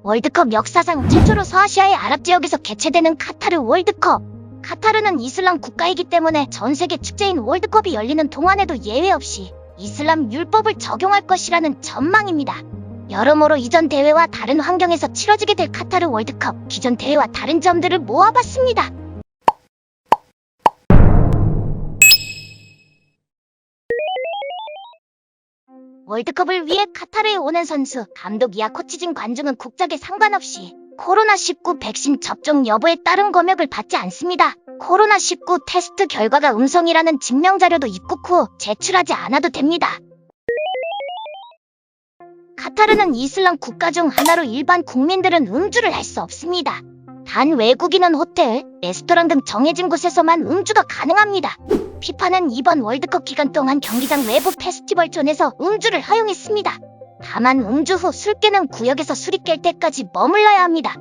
월드컵 역사상 최초로 서아시아의 아랍 지역에서 개최되는 카타르 월드컵. 카타르는 이슬람 국가이기 때문에 전 세계 축제인 월드컵이 열리는 동안에도 예외 없이 이슬람 율법을 적용할 것이라는 전망입니다. 여러모로 이전 대회와 다른 환경에서 치러지게 될 카타르 월드컵, 기존 대회와 다른 점들을 모아봤습니다. 월드컵을 위해 카타르에 오는 선수, 감독 이하 코치진 관중은 국적에 상관없이 코로나19 백신 접종 여부에 따른 검역을 받지 않습니다. 코로나19 테스트 결과가 음성이라는 증명자료도 입국 후 제출하지 않아도 됩니다. 카타르는 이슬람 국가 중 하나로 일반 국민들은 음주를 할 수 없습니다. 단 외국인은 호텔, 레스토랑 등 정해진 곳에서만 음주가 가능합니다. 피파는 이번 월드컵 기간 동안 경기장 외부 페스티벌존에서 음주를 허용했습니다. 다만 음주 후 술 깨는 구역에서 술이 깰 때까지 머물러야 합니다.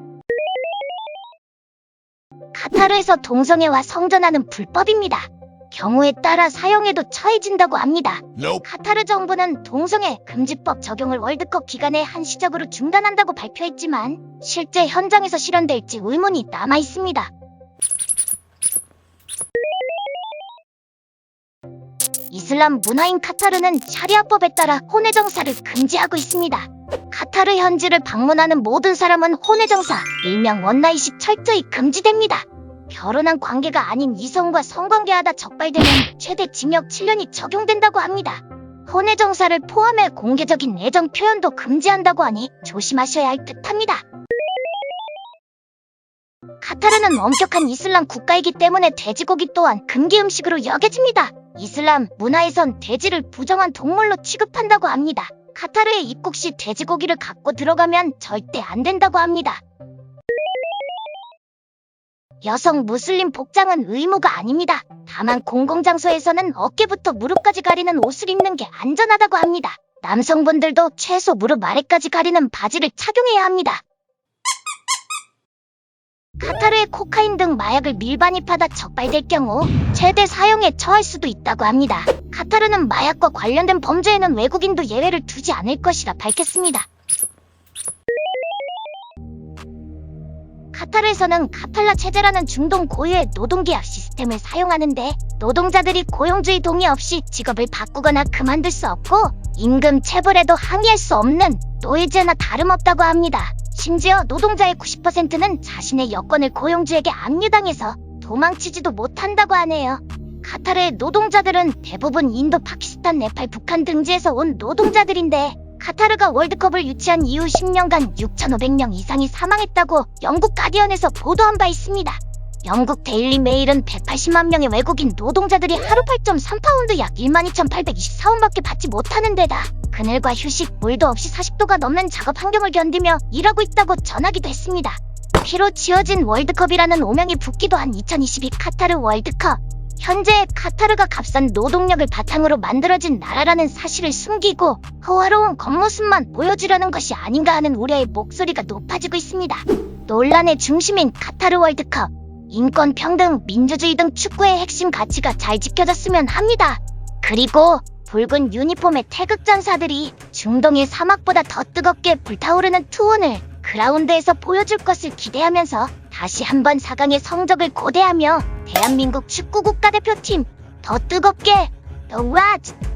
카타르에서 동성애와 성전환은 불법입니다. 경우에 따라 사형에도 처해진다고 합니다. 카타르 정부는 동성애 금지법 적용을 월드컵 기간에 한시적으로 중단한다고 발표했지만 실제 현장에서 실현될지 의문이 남아 있습니다. 이슬람 문화인 카타르는 샤리아법에 따라 혼외정사를 금지하고 있습니다. 카타르 현지를 방문하는 모든 사람은 혼외정사, 일명 원나잇이 철저히 금지됩니다. 결혼한 관계가 아닌 이성과 성관계하다 적발되면 최대 징역 7년이 적용된다고 합니다. 혼외정사를 포함해 공개적인 애정 표현도 금지한다고 하니 조심하셔야 할 듯합니다. 카타르는 엄격한 이슬람 국가이기 때문에 돼지고기 또한 금기 음식으로 여겨집니다. 이슬람 문화에선 돼지를 부정한 동물로 취급한다고 합니다. 카타르에 입국 시 돼지고기를 갖고 들어가면 절대 안 된다고 합니다. 여성 무슬림 복장은 의무가 아닙니다. 다만 공공장소에서는 어깨부터 무릎까지 가리는 옷을 입는 게 안전하다고 합니다. 남성분들도 최소 무릎 아래까지 가리는 바지를 착용해야 합니다. 카타르에 코카인 등 마약을 밀반입하다 적발될 경우 최대 사형에 처할 수도 있다고 합니다. 카타르는 마약과 관련된 범죄에는 외국인도 예외를 두지 않을 것이라 밝혔습니다. 카타르에서는 카팔라 체제라는 중동 고유의 노동계약 시스템을 사용하는데 노동자들이 고용주의 동의 없이 직업을 바꾸거나 그만둘 수 없고 임금 체불에도 항의할 수 없는 노예제나 다름없다고 합니다. 심지어 노동자의 90%는 자신의 여권을 고용주에게 압류당해서 도망치지도 못한다고 하네요. 카타르의 노동자들은 대부분 인도, 파키스탄, 네팔, 북한 등지에서 온 노동자들인데 카타르가 월드컵을 유치한 이후 10년간 6,500명 이상이 사망했다고 영국 가디언에서 보도한 바 있습니다. 영국 데일리 메일은 180만 명의 외국인 노동자들이 하루 8.3파운드 약 12,824원밖에 받지 못하는 데다 그늘과 휴식, 물도 없이 40도가 넘는 작업 환경을 견디며 일하고 있다고 전하기도 했습니다. 피로 지어진 월드컵이라는 오명이 붙기도 한 2022 카타르 월드컵. 현재 카타르가 값싼 노동력을 바탕으로 만들어진 나라라는 사실을 숨기고 호화로운 겉모습만 보여주려는 것이 아닌가 하는 우려의 목소리가 높아지고 있습니다. 논란의 중심인 카타르 월드컵. 인권, 평등, 민주주의 등 축구의 핵심 가치가 잘 지켜졌으면 합니다. 그리고 붉은 유니폼의 태극전사들이 중동의 사막보다 더 뜨겁게 불타오르는 투혼을 그라운드에서 보여줄 것을 기대하면서 다시 한번 4강의 성적을 고대하며 대한민국 축구 국가대표팀 더 뜨겁게 The Reds!